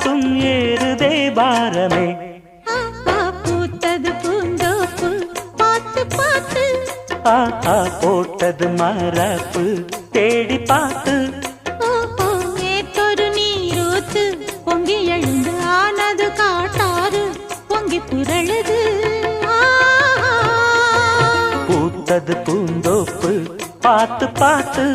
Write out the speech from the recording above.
பாட்டும் ஏறுதே பாரமே. பூத்தது பூந்தோப்பு பார்த்து பார்த்து, ஆஹா போட்டது மரப்பு தேடி பார்த்து. ஏத்தொரு நீரூத்து பொங்கி எழுந்து ஆனது காட்டாறு பொங்கி புரழுது. பூத்தது பூந்தோப்பு பார்த்து பார்த்து.